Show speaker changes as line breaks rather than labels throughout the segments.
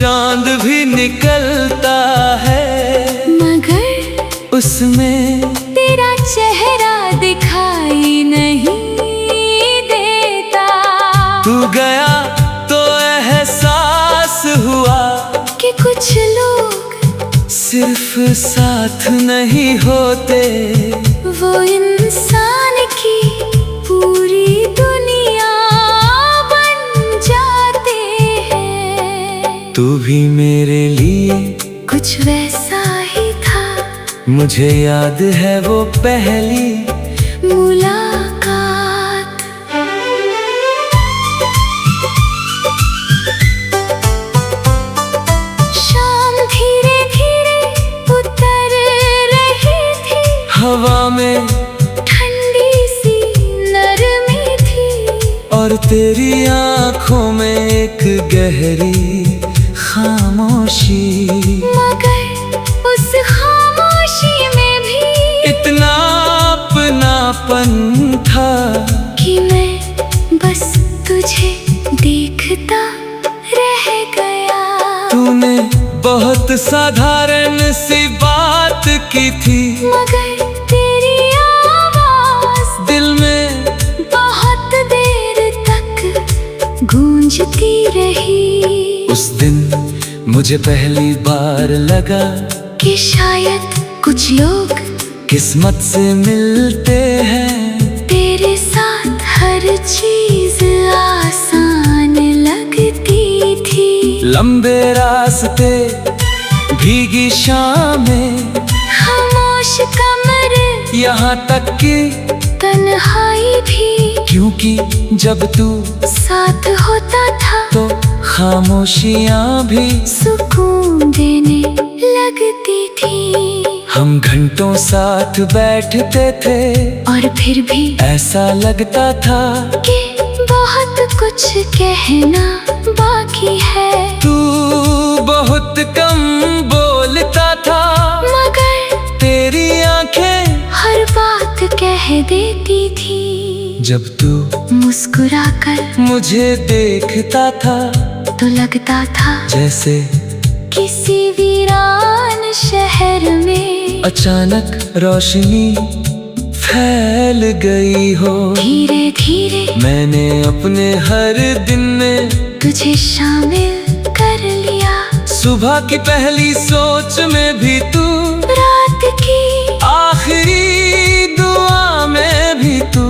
चांद भी निकलता है
मगर
उसमें
तेरा चेहरा दिखाई नहीं देता।
तू गया तो एहसास हुआ
कि कुछ लोग
सिर्फ साथ नहीं होते,
वो इंसान की पूरी दुनिया बन जाते हैं।
तू भी मेरे लिए
कुछ वैसा ही था,
मुझे याद है वो पहली
मुलाकात। शाम धीरे धीरे उतर रही थी,
हवा में
ठंडी सी नरमी थी,
और तेरी आंखों में एक गहरी खामोशी।
मगर उस खामोशी में भी
इतना अपनापन था
कि मैं बस तुझे देखता रह गया।
तूने बहुत साधारण सी बात की थी,
मगर तेरी आवाज
दिल में
बहुत देर तक गूंजती रही।
उस दिन मुझे पहली बार लगा
कि शायद कुछ लोग
किस्मत से मिलते हैं।
तेरे साथ हर चीज आसान लगती थी।
लंबे रास्ते, भीगी शामें,
खामोश कमरे,
यहाँ तक कि
तन्हाई भी,
क्योंकि जब तू
साथ होता था
तो खामोशियाँ भी
सुकून देने लगती थी।
हम घंटों साथ बैठते थे
और फिर भी
ऐसा लगता था
कि बहुत कुछ कहना बाकी है।
तू बहुत कम बोलता था,
मगर
तेरी आंखें
हर बात कह देती थी।
जब तू
मुस्कुराकर
मुझे देखता था
तो लगता था
जैसे
किसी वीरान शहर में
अचानक रोशनी फैल गई हो।
धीरे धीरे
मैंने अपने हर दिन में
तुझे शामिल कर लिया।
सुबह की पहली सोच में भी तू,
रात की
आखिरी दुआ में भी तू,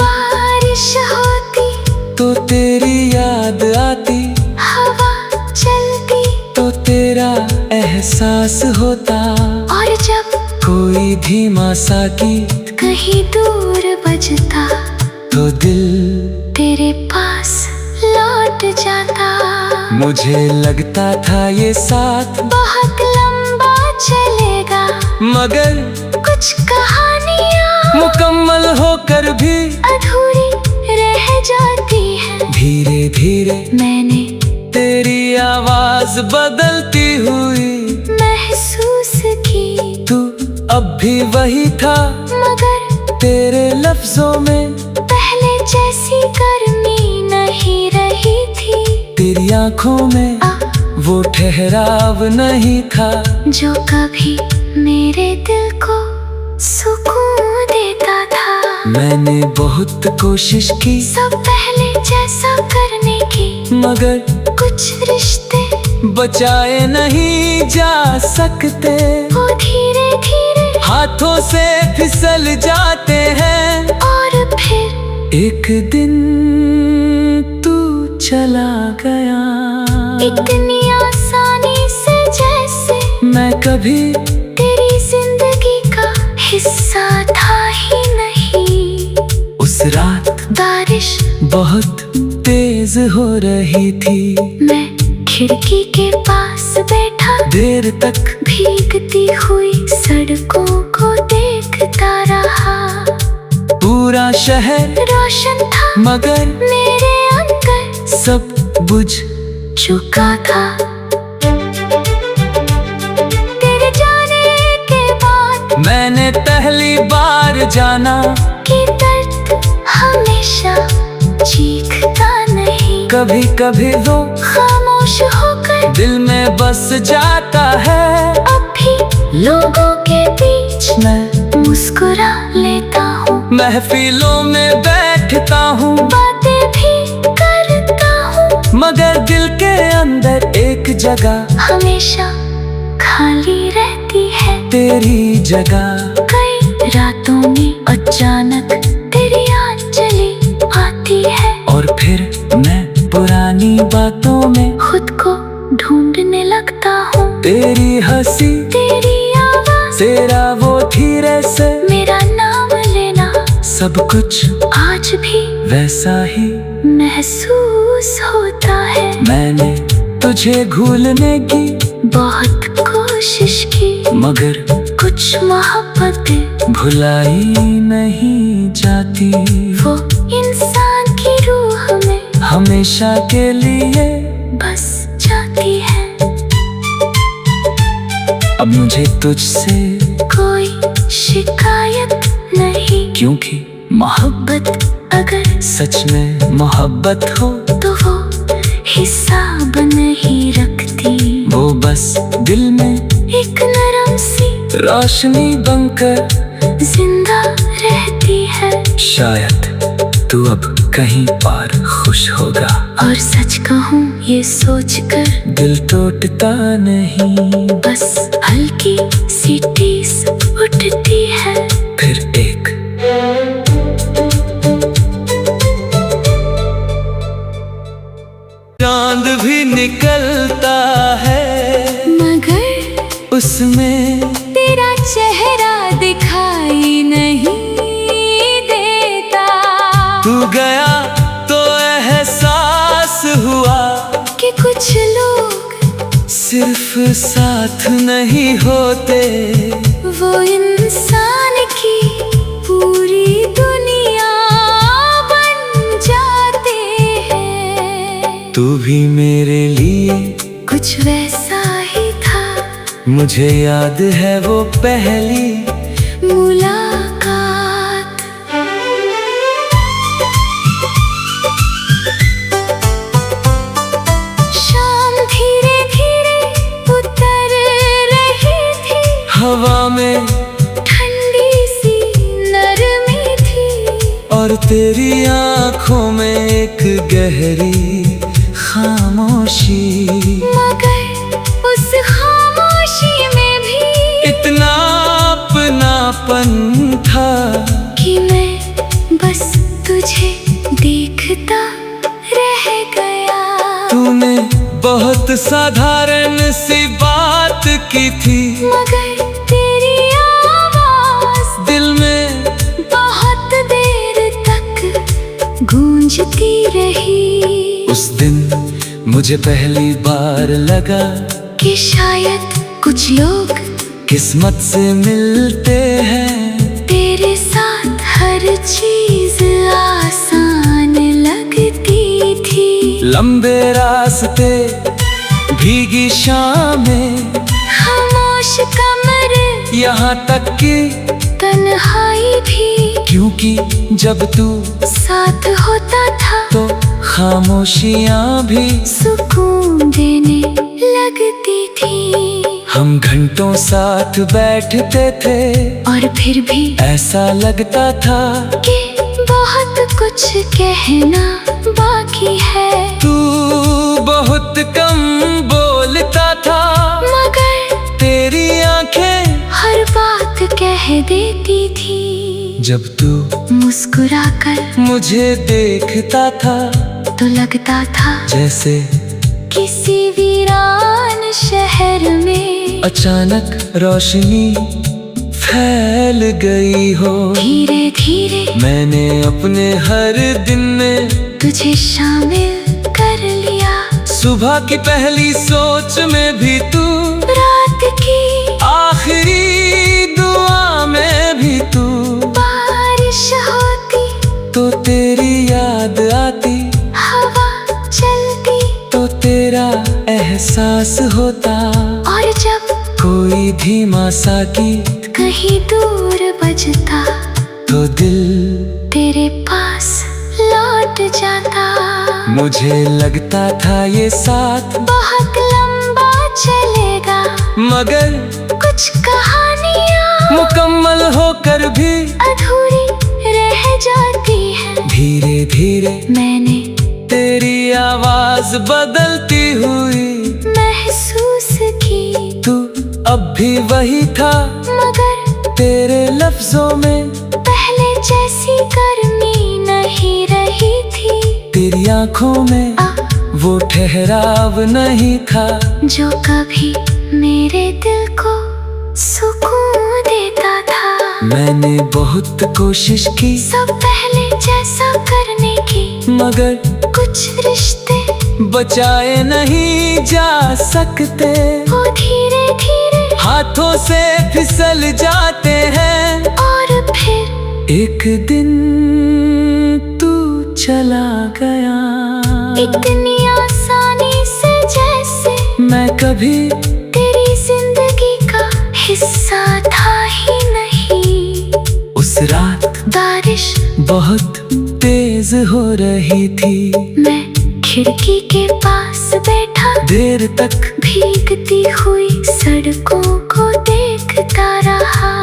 बारिश होती
तो तेरी याद आती,
हवा चलती
तो तेरा एहसास होता।
और जब
कोई धीमा सा गीत
कहीं दूर बजता
तो दिल
तेरे पास लौट जाता।
मुझे लगता था ये साथ
बहुत लंबा चलेगा,
मगर
कुछ कहानियाँ
मुकम्मल होकर भी
अधूरी रह जाती है।
धीरे धीरे
मैंने
तेरी आवाज बदलती हुई
महसूस की,
तू अब भी वही था,
मगर
तेरे लफ्जों में
पहले जैसी गर्मी नहीं रही थी।
तेरी आंखों में वो ठहराव नहीं था
जो कभी मेरे दिल को सुकून देता था।
मैंने बहुत कोशिश की
सब पहले जैसा करने की,
मगर
कुछ रिश्ते
बचाए नहीं जा सकते।
वो धीरे धीरे
हाथों से फिसल जाते हैं,
और फिर
एक दिन तू चला गया।
इतनी आसानी से जैसे
मैं कभी
तेरी जिंदगी का हिस्सा था ही नहीं।
उस रात
बारिश
बहुत तेज हो रही थी,
मैं खिड़की के पास बैठा
देर तक
भीगती हुई सड़कों को देखता रहा।
पूरा शहर
रोशन था,
मगर
मेरे अंदर
सब बुझ
चुका था। तेरे जाने के बाद
मैंने पहली बार जाना
कि दर्द हमेशा चीखता नहीं,
कभी कभी वो
खामोश होकर
दिल में बस जाता है।
अब भी लोगों के बीच
मैं
मुस्कुरा लेता हूँ,
महफिलों में बैठता हूँ,
बातें भी करता हूँ,
मगर दिल के अंदर एक जगह
हमेशा खाली रहती है।
तेरी जगह।
कई रातों में अचानक तेरी याद चली आती है,
और फिर मैं पुरानी बातों में
खुद को ढूंढने लगता हूँ।
तेरी हंसी,
तेरी आवाज़,
तेरा वो धीरे से
मेरा नाम लेना,
सब कुछ
आज भी
वैसा ही
महसूस होता है।
मैंने तुझे भूलने की
बहुत कोशिश की,
मगर
कुछ मोहब्बतें
भुलाई नहीं जाती।
वो इंसान की रूह में
हमेशा के लिए
बस जाती है।
अब मुझे तुझसे
कोई शिकायत नहीं,
क्योंकि
मोहब्बत अगर
सच में मोहब्बत हो
तो वो हिसाब नहीं रखती।
वो बस दिल में
एक नरम सी
रोशनी बनकर
जिंदा रहती है।
शायद तू अब कहीं और खुश होगा।
और सच कहूँ ये सोचकर
दिल टूटता नहीं,
बस हल्की सी टीस उठती है।
फिर एक चांद भी निकलता है,
मगर
उसमें
तेरा चेहरा दिखाई नहीं देता।
तू गया तो एहसास हुआ
कि कुछ लोग
सिर्फ साथ नहीं होते,
वो इंसान की पूरी दुनिया बन जाते हैं।
तू भी मेरे लिए
कुछ वैसा ही था,
मुझे याद है वो पहली
मुलाकात। शाम धीरे धीरे उतर रही थी,
हवा में
ठंडी सी नरमी थी,
और तेरी आंखों में एक गहरी खामोशी।
मगर उस खामोशी में भी
इतना अपनापन था
कि मैं बस तुझे देखता रह गया।
तूने बहुत साधारण सी बात की थी,
मगर तेरी आवाज़
दिल में
बहुत देर तक गूंजती रही।
उस दिन मुझे पहली बार लगा
कि शायद कुछ लोग
किस्मत से मिलते हैं।
तेरे साथ हर चीज आसान लगती थी।
लंबे रास्ते, भीगी शामें,
खामोश कमरे,
यहाँ तक कि
तन्हाई भी,
क्योंकि जब तू
साथ होता था
तो खामोशियाँ भी
सुकून देने लगती थी।
हम घंटों साथ बैठते थे,
और फिर भी
ऐसा लगता था
कि बहुत कुछ कहना बाकी है।
तू बहुत कम बोलता था,
मगर
तेरी आंखें
हर बात कह देती थी।
जब तू
मुस्कुरा कर
मुझे देखता था,
तो लगता था
जैसे
किसी वीरान शहर में
अचानक रोशनी फैल गई हो।
धीरे धीरे
मैंने अपने हर दिन में
तुझे शामिल कर लिया।
सुबह की पहली सोच में भी तू,
रात की
आखिरी दुआ में भी तू,
बारिश होती
तो तेरी याद आती,
हवा चलती
तो तेरा एहसास होता।
और जब
कोई धीमा सा गीत
कहीं दूर बजता,
तो दिल
तेरे पास लौट जाता।
मुझे लगता था ये साथ
बहुत लंबा
मगर
कुछ कहानियाँ
मुकम्मल होकर भी
अधूरी रह जाती है।
धीरे धीरे
मैंने
तेरी आवाज बदलती हुई
महसूस की,
तू अब भी वही था,
मगर
तेरे लफ्जों में
पहले जैसी गर्मी नहीं रही थी।
तेरी आंखों में वो ठहराव नहीं था
जो कभी मेरे दिल को सुकून देता था।
मैंने बहुत कोशिश की
सब पहले जैसा करने की,
मगर
कुछ रिश्ते
बचाए नहीं जा सकते।
वो धीरे धीरे
हाथों से फिसल जाते हैं
और फिर
एक दिन तू चला गया,
इतनी आसानी से जैसे
मैं कभी
तेरी जिंदगी का हिस्सा था ही नहीं।
उस रात
बारिश
बहुत तेज हो रही थी,
मैं खिड़की के पास बैठा
देर तक
भीगती हुई सड़कों को देखता रहा।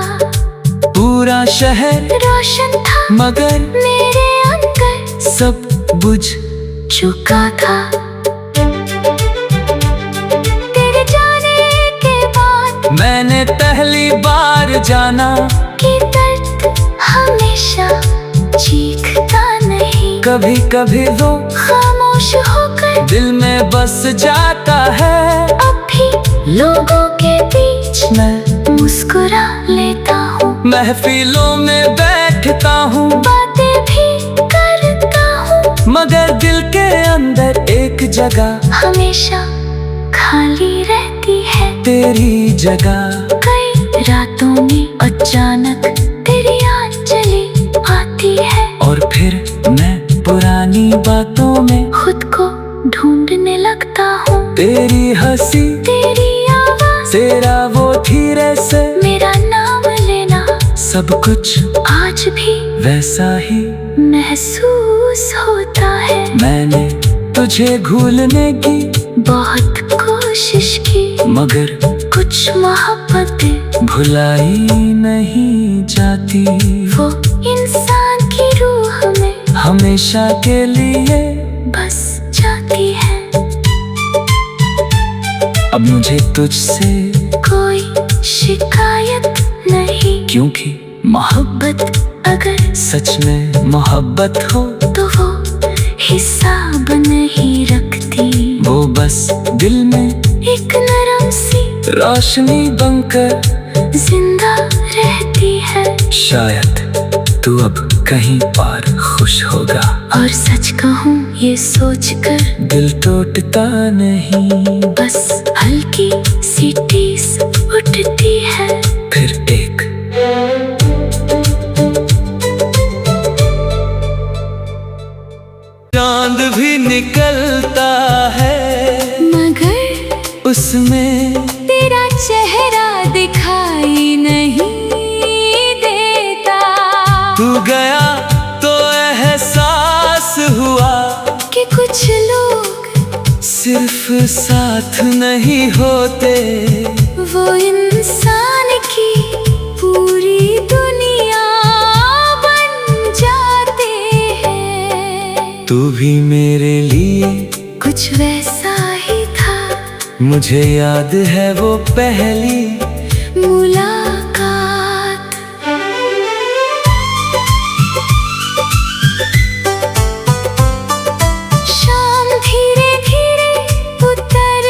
पूरा शहर
रोशन था
मगर
मेरे अंदर
सब बुझ
चुका था। तेरे जाने के बाद
मैंने पहली बार जाना
कि दर्द हमेशा चीखता नहीं,
कभी कभी वो
खामोश होकर
दिल में बस जाता है।
अब भी लोगों के बीच
मैं
मुस्कुरा लेता हूँ,
महफिलों में बैठता हूँ,
बातें भी करता हूँ,
मगर दिल के अंदर एक जगह
हमेशा खाली रहती है।
तेरी जगह
कई रातों में अचानक तेरी आंचलें आती है
और फिर मैं पुरानी बातों में
खुद को ढूंढने लगता हूँ।
तेरी हंसी,
तेरी आवाज़,
तेरा वो धीरे से
मेरा नाम लेना,
सब कुछ
आज भी
वैसा ही
महसूस होता है।
मैंने तुझे भूलने की
बहुत कोशिश की,
मगर
कुछ मोहब्बतें
भुलाई नहीं जाती।
वो इंसान की रूह में
हमेशा के लिए
बस जाती है।
अब मुझे तुझसे
कोई शिकायत नहीं,
क्योंकि
मोहब्बत अगर
सच में मोहब्बत हो
तो वो हिसाब नहीं रखती।
वो बस दिल में
एक नरम सी
रोशनी बनकर
जिंदा रहती है।
शायद तू अब कहीं पार खुश होगा,
और सच कहूँ ये सोचकर
दिल टूटता नहीं।
बस हल्की सी टीस उठती है।
फिर एक चांद भी निकलता है,
मगर
उसमें
तेरा चेहरा दिखाई नहीं देता।
तू गया तो एहसास हुआ
कि कुछ लोग
सिर्फ साथ नहीं होते,
वो इंसान की पूरी दुनिया बन जाते हैं।
तू भी मेरे लिए
कुछ वैसा ही था,
मुझे याद है वो पहली
मुलाकात। शाम धीरे धीरे उतर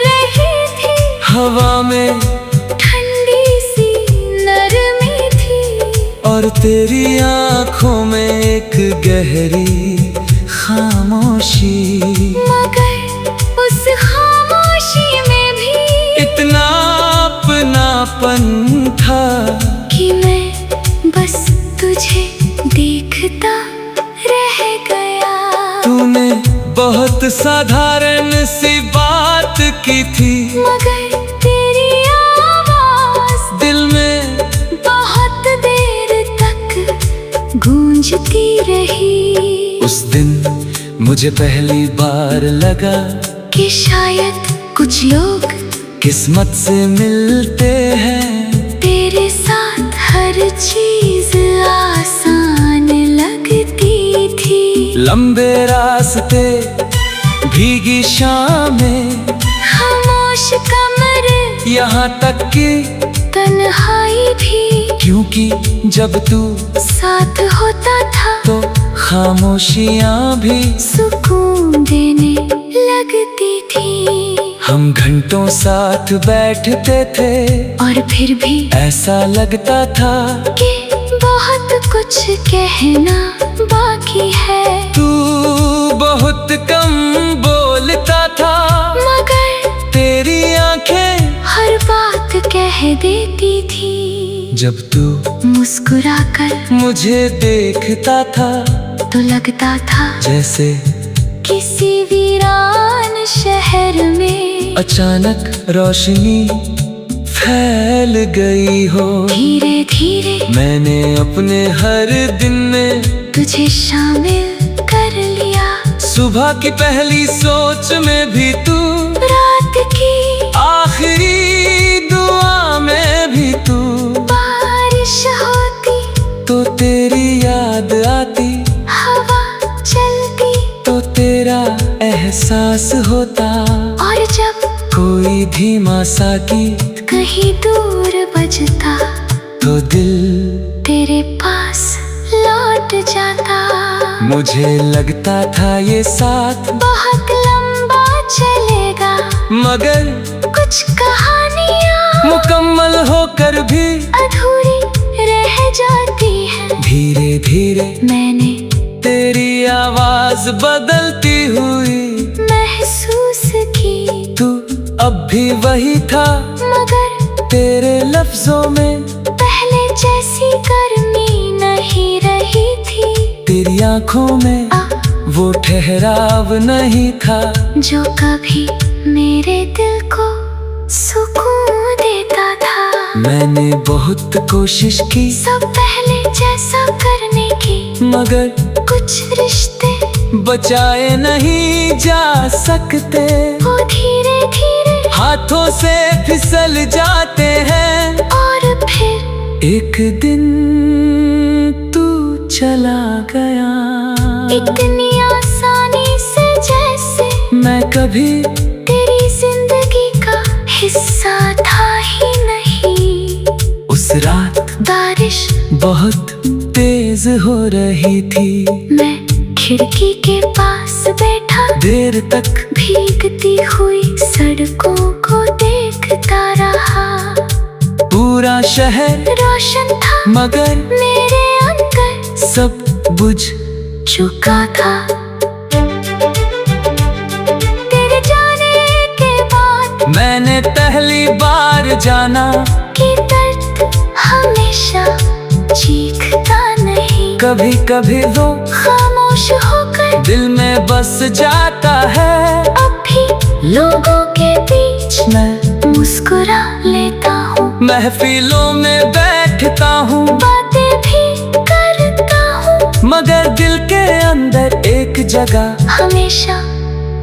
रही थी,
हवा में
ठंडी सी नरमी थी,
और तेरी आंखों में एक गहरी खामोशी।
मगर उस खामोशी में भी
इतना अपनापन था
कि मैं बस तुझे देखता रह गया।
तूने बहुत साधारण सी बात की थी,
मगर तेरी आवाज़
दिल में
बहुत देर तक गूंजती रही।
उस दिन मुझे पहली बार लगा
कि शायद कुछ लोग
किस्मत से मिलते हैं।
तेरे साथ हर चीज आसान लगती थी।
लंबे रास्ते, भीगी शामें,
खामोश कमरे,
यहाँ तक कि
तन्हाई भी।
क्योंकि जब तू
साथ होता था
तो खामोशियाँ भी
सुकून देने लगती थी।
हम घंटों साथ बैठते थे
और फिर भी
ऐसा लगता था
कि बहुत कुछ कहना बाकी है।
तू बहुत कम बोलता था,
मगर
तेरी आंखें
हर बात कह देती थी।
जब तू
मुस्कुराकर
मुझे देखता था
तो लगता था
जैसे
किसी वीरान शहर में
अचानक रोशनी फैल गई हो।
धीरे धीरे
मैंने अपने हर दिन में
तुझे शामिल कर लिया।
सुबह की पहली सोच में भी तू,
रात की
आखिरी दुआ में भी तू,
बारिश होती
तो तेरी याद आती,
हवा चलती
तो तेरा एहसास होता।
और जब
कोई धीमा सा गीत
कहीं दूर बजता
तो दिल
तेरे पास लौट जाता।
मुझे लगता था ये साथ
बहुत लंबा चलेगा,
मगर
कुछ कहानियाँ
मुकम्मल होकर भी
अधूरी रह जाती है।
धीरे धीरे
मैंने
तेरी आवाज बदलती हुई
महसूस की,
तू अब भी वही था,
मगर
तेरे लफ्जों में
पहले जैसी गर्मी नहीं रही थी।
तेरी आंखों में वो ठहराव नहीं था
जो कभी मेरे दिल को सुकून देता था।
मैंने बहुत कोशिश की
सब पहले जैसा करने की,
मगर
कुछ रिश्ते
बचाए नहीं जा सकते।
वो धीरे धीरे
हाथों से फिसल जाते हैं
और फिर
एक दिन तू चला गया।
इतनी आसानी से जैसे
मैं कभी
तेरी जिंदगी का हिस्सा था ही नहीं।
उस रात
बारिश
बहुत तेज हो रही थी,
मैं खिड़की के पास बैठा
देर तक
भीगती हुई सड़कों को देखता रहा।
पूरा शहर
रोशन था
मगर
मेरे अंदर
सब बुझ
चुका था। तेरे जाने के बाद
मैंने पहली बार जाना
कि दर्द हमेशा चीखता नहीं।
कभी कभी वो
खामोश होकर
दिल में बस जाता है।
अब भी लोगों के बीच
मैं
मुस्कुरा लेता हूँ,
महफिलों में बैठता हूँ,
बातें भी करता हूँ,
मगर दिल के अंदर एक जगह
हमेशा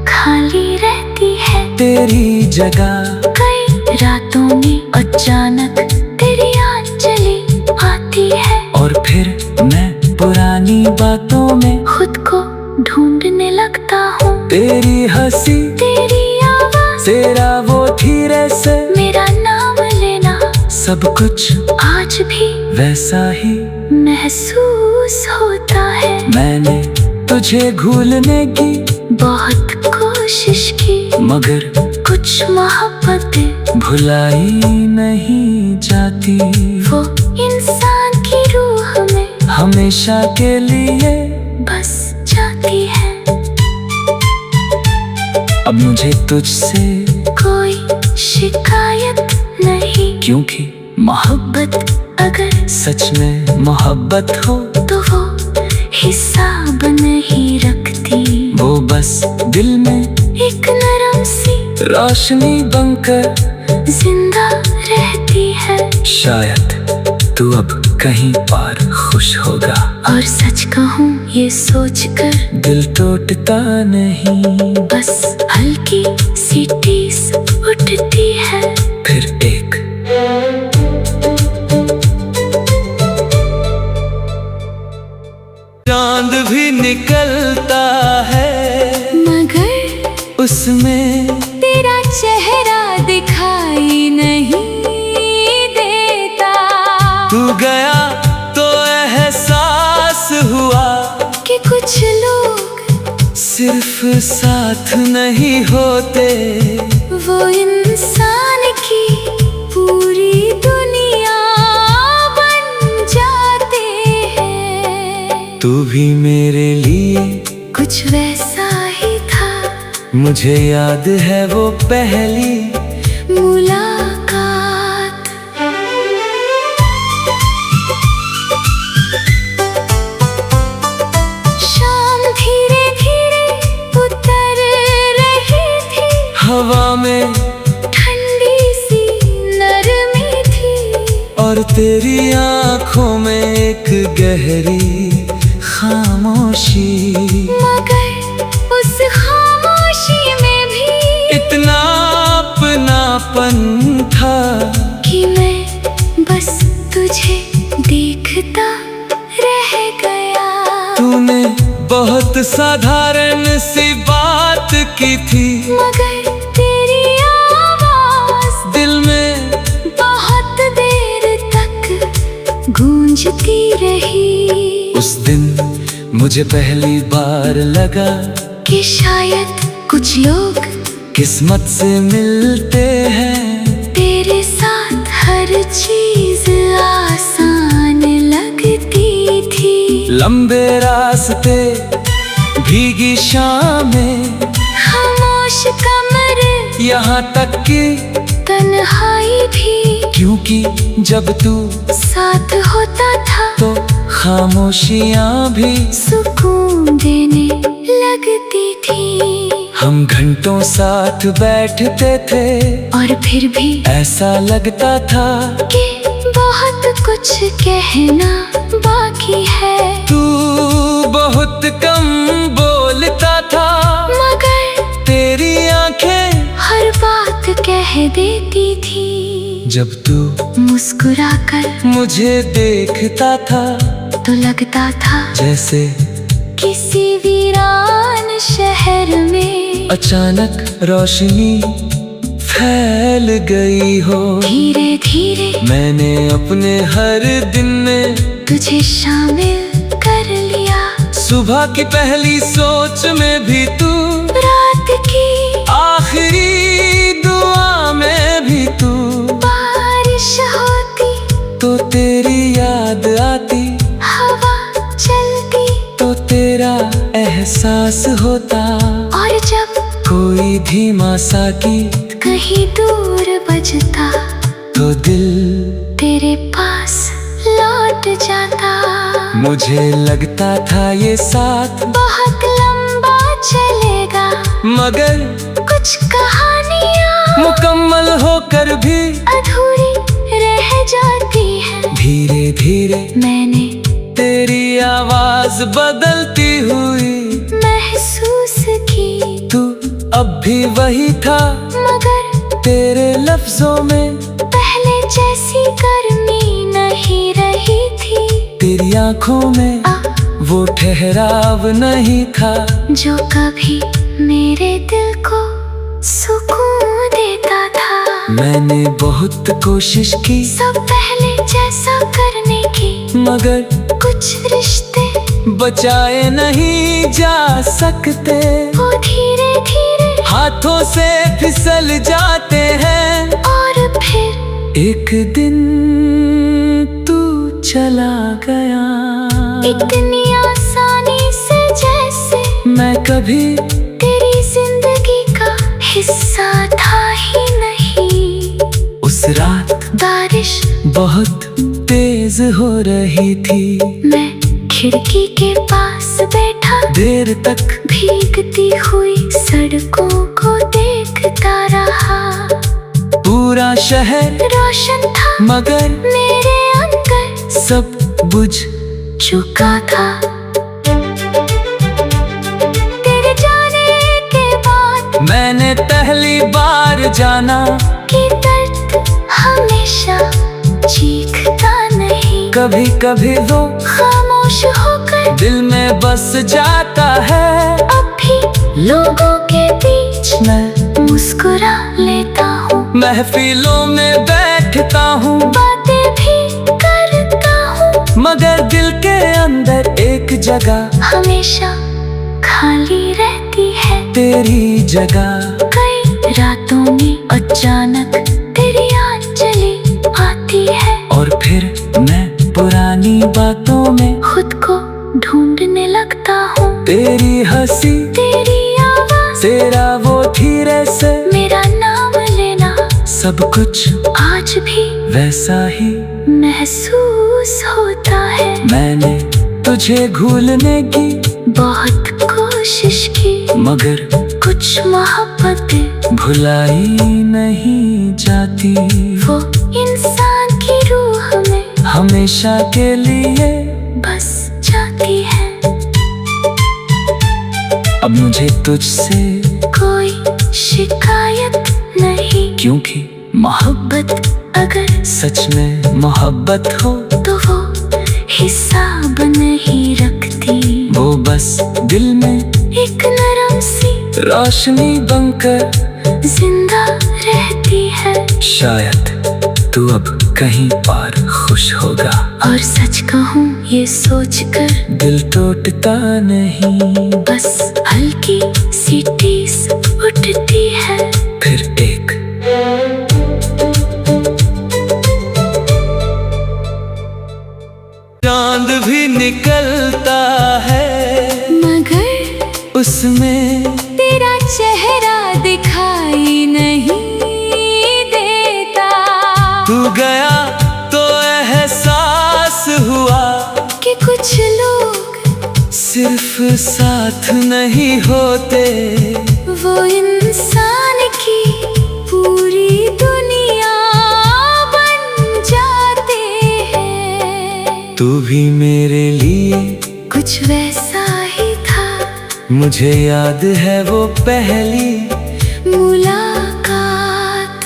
खाली रहती है।
तेरी जगह।
कई रातों में अचानक तेरी याद चली आती है
और फिर मैं पुरानी बातों में
खुद को ढूंढने लगता हूँ।
तेरी हंसी,
तेरी आवाज़,
तेरा वो धीरे से
मेरा नाम लेना,
सब कुछ
आज भी
वैसा ही
महसूस होता है।
मैंने तुझे भूलने की
बहुत कोशिश की,
मगर
कुछ मोहब्बतें
भुलाई नहीं जाती।
वो इंसान की रूह में
हमेशा के लिए
बस जाती है।
अब मुझे तुझसे
कोई शिकायत नहीं,
क्योंकि
मोहब्बत अगर
सच में मोहब्बत हो
तो वो हिसाब नहीं रखती।
वो बस दिल में
एक नरम सी
रोशनी बनकर
जिंदा रहती है।
शायद तू अब कहीं पार खुश होगा।
और सच कहूँ ये सोचकर
दिल टूटता नहीं,
बस हल्की सी टीस उठती है।
फिर एक चांद भी निकलता है,
मगर
उसमें
तेरा चेहरा दिखाई नहीं देता।
तू गया तो एहसास हुआ
कि कुछ लोग
सिर्फ साथ नहीं होते,
वो इंसान की पूरी दुनिया बन जाते हैं।
तू भी मेरे लिए
कुछ वैसा ही था,
मुझे याद है वो पहली
मुलाकात। शाम धीरे धीरे उतर रही थी,
हवा में
ठंडी सी नरमी थी,
और तेरी आंखों में एक गहरी खामोशी।
मगर उस खामोशी में भी
इतना अपनापन था
कि मैं बस तुझे देखता रह गया।
तूने बहुत साधारण सी बात की थी,
मगर तेरी आवाज
दिल में
बहुत देर तक गूंजती रही।
उस दिन मुझे पहली बार लगा
कि शायद कुछ लोग
किस्मत से मिलते हैं।
तेरे साथ हर चीज आसान लगती थी।
लंबे रास्ते, भीगी शामें,
खामोश कमरे,
यहाँ तक कि
तन्हाई भी,
क्योंकि जब तू
साथ होता था
तो खामोशियाँ भी
सुकून देने लगती थी।
हम घंटों साथ बैठते थे,
और फिर भी
ऐसा लगता था
कि बहुत कुछ कहना बाकी है।
तू बहुत कम बोलता था,
मगर
तेरी आंखें
हर बात कह देती थी।
जब तू
मुस्कुराकर
मुझे देखता था
तो लगता था
जैसे
किसी वीरान शहर में
अचानक रोशनी फैल गई हो।
धीरे धीरे
मैंने अपने हर दिन में
तुझे शामिल कर लिया।
सुबह की पहली सोच में भी तू,
रात की
आखिरी दुआ में भी तू,
बारिश होती
तो तेरी याद आती,
हवा चलती
तो तेरा एहसास होता।
और जब
कोई धीमा सा गीत
कहीं दूर बजता
तो दिल
तेरे पास लौट जाता।
मुझे लगता था ये साथ
बहुत लंबा चलेगा,
मगर
कुछ कहानियाँ
मुकम्मल होकर भी
अधूरी रह जाती है।
धीरे धीरे
मैंने
तेरी आवाज बदलती हुई
महसूस की,
तू अब भी वही था,
मगर
तेरे लफ्जों में
पहले जैसी गर्मी नहीं रही थी।
तेरी आंखों में वो ठहराव नहीं था
जो कभी मेरे दिल को सुकून देता था।
मैंने बहुत कोशिश की
सब पहले जैसा करने की,
मगर
कुछ रिश्ते
बचाए नहीं जा सकते।
वो धीरे धीरे
हाथों से फिसल जाते हैं,
और फिर
एक दिन तू चला गया।
इतनी आसानी से जैसे
मैं कभी
तेरी जिंदगी का हिस्सा था ही नहीं।
उस रात
बारिश
बहुत तेज हो रही थी,
मैं खिड़की के पास बैठा
देर तक
भीगती हुई सड़कों को देखता रहा।
पूरा शहर
रोशन था
मगर
मेरे अंदर
सब बुझ
चुका था। तेरे जाने के बाद
मैंने पहली बार जाना
कि दर्द हमेशा चीखता नहीं।
कभी कभी वो
खामोश होकर
दिल में बस जाता है।
अब भी लोगों के बीच
मैं
मुस्कुरा लेता हूँ,
महफिलों में बैठता हूँ,
बातें भी करता हूँ,
मगर दिल के अंदर एक जगह
हमेशा खाली रहती है।
तेरी जगह।
कई रातों में अचानक तेरी याद चली आती है,
और फिर मैं पुरानी बातों में
खुद को ढूंढने लगता हूँ।
तेरी हंसी,
तेरी आवाज़,
तेरा वो धीरे से
मेरा नाम लेना,
सब कुछ
आज भी
वैसा ही
महसूस होता है।
मैंने तुझे भूलने की
बहुत कोशिश की,
मगर
कुछ मोहब्बतें
भुलाई नहीं जाती।
वो इंसान की रूह में
हमेशा के लिए
बस जाती है।
अब मुझे तुझसे
कोई शिकायत नहीं,
क्योंकि
मोहब्बत अगर
सच में मोहब्बत हो
तो वो हिसाब नहीं रखती।
वो बस दिल में
एक नरम सी
रोशनी बनकर
जिंदा रहती है।
शायद तू अब कहीं पार खुश होगा।
और सच कहूँ ये सोचकर
दिल टूटता नहीं,
बस हल्की सी टीस उठती है।
फिर एक चांद भी निकलता है,
मगर
उसमें
तेरा चेहरा दिखाई नहीं देता।
तू गया तो एहसास हुआ
कि कुछ लोग
सिर्फ साथ नहीं होते,
वो इंसान की पूरी दुनिया बन जाते हैं।
तू भी मेरे लिए
कुछ वैसा ही था,
मुझे याद है वो पहली
मुलाकात।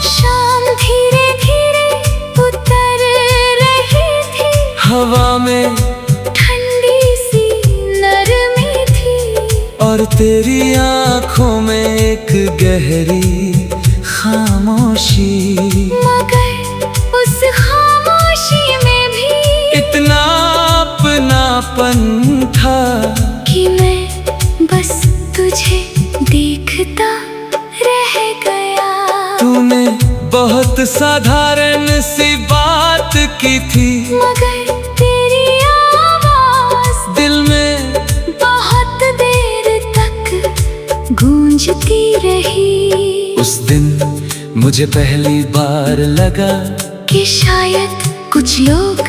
शाम धीरे धीरे उतर रही थी,
हवा में
ठंडी सी नरमी थी,
और तेरी आंखों में एक गहरी खामोशी।
मगर उस खामोशी में भी
इतना अपनापन था
कि मैं बस तुझे देखता रह गया।
तूने बहुत साधारण सी बात की थी,
मगर तेरी आवाज़
दिल में
बहुत देर तक गूंजती रही।
उस दिन मुझे पहली बार लगा
कि शायद कुछ लोग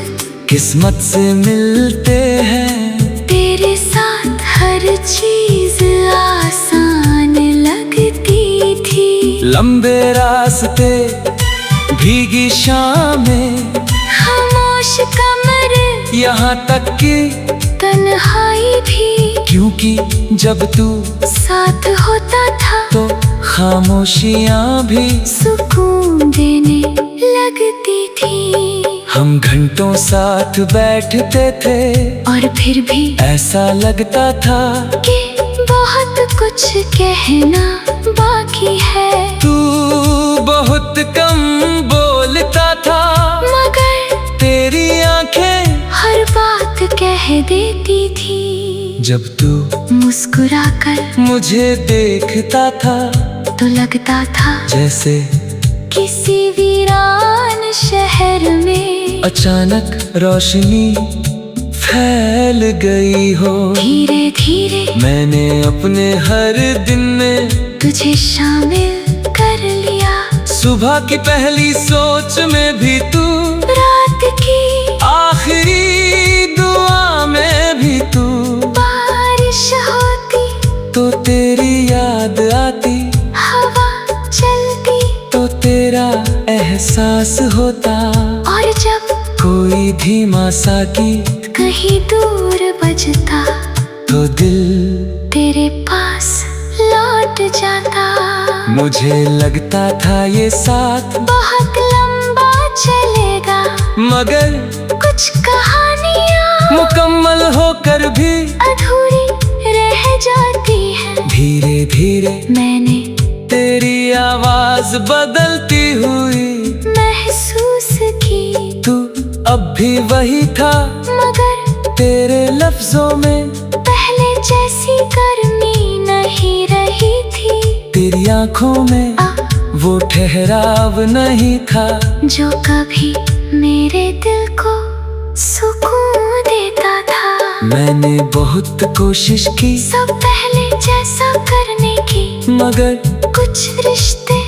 किस्मत से मिलते हैं।
तेरे साथ हर चीज आसान लगती थी।
लंबे रास्ते, भीगी शामें,
खामोश कमरे,
यहाँ तक कि
तन्हाई भी,
क्योंकि जब तू
साथ होता था
तो खामोशियाँ भी
सुकून देने लगती थी।
हम घंटों साथ बैठते थे,
और फिर भी
ऐसा लगता था
कि बहुत कुछ कहना बाकी है।
तू बहुत कम बोलता था,
मगर
तेरी आंखें
हर बात कह देती थी।
जब तू
मुस्कुराकर
मुझे देखता था,
तो लगता था
जैसे
किसी वीरान शहर में
अचानक रोशनी फैल गई हो।
धीरे धीरे
मैंने अपने हर दिन में
तुझे शामिल कर लिया।
सुबह की पहली सोच में भी तू,
रात की
आखिरी दुआ में भी तू,
बारिश होती
तो तेरी याद आती।
हवा चल
एहसास होता।
और जब
कोई धीमा सा गीत
कहीं दूर बजता
तो दिल
तेरे पास लौट जाता।
मुझे लगता था ये साथ
बहुत लंबा चलेगा,
मगर
कुछ कहानियाँ
मुकम्मल होकर भी
अधूरी रह जाती है।
धीरे धीरे
मैंने
तेरी आवाज बदलती हुई
महसूस की,
तू अब भी वही था,
मगर
तेरे लफ्जों में
पहले जैसी गर्मी नहीं रही थी।
तेरी आंखों में वो ठहराव नहीं था
जो कभी मेरे दिल को सुकून देता था।
मैंने बहुत कोशिश की
सब पहले जैसा करने की,
मगर
कुछ रिश्ते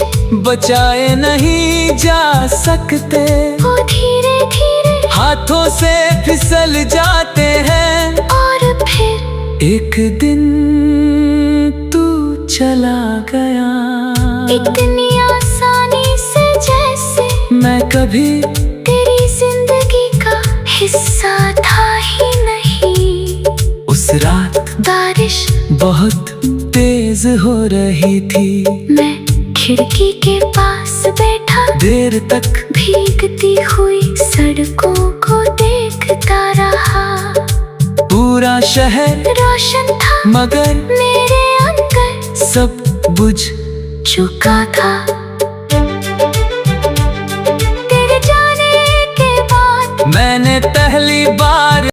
बचाए नहीं जा सकते।
वो धीरे धीरे
हाथों से फिसल जाते हैं
और फिर
एक दिन तू चला गया।
इतनी आसानी से जैसे
मैं कभी
तेरी जिंदगी का हिस्सा था ही नहीं।
उस रात
बारिश
बहुत तेज हो रही थी,
मैं खिड़की के पास बैठा
देर तक
भीगती हुई सड़कों को देखता रहा।
पूरा शहर
रोशन था,
मगर
मेरे अंदर
सब बुझ
चुका था। तेरे जाने के बाद
मैंने पहली बार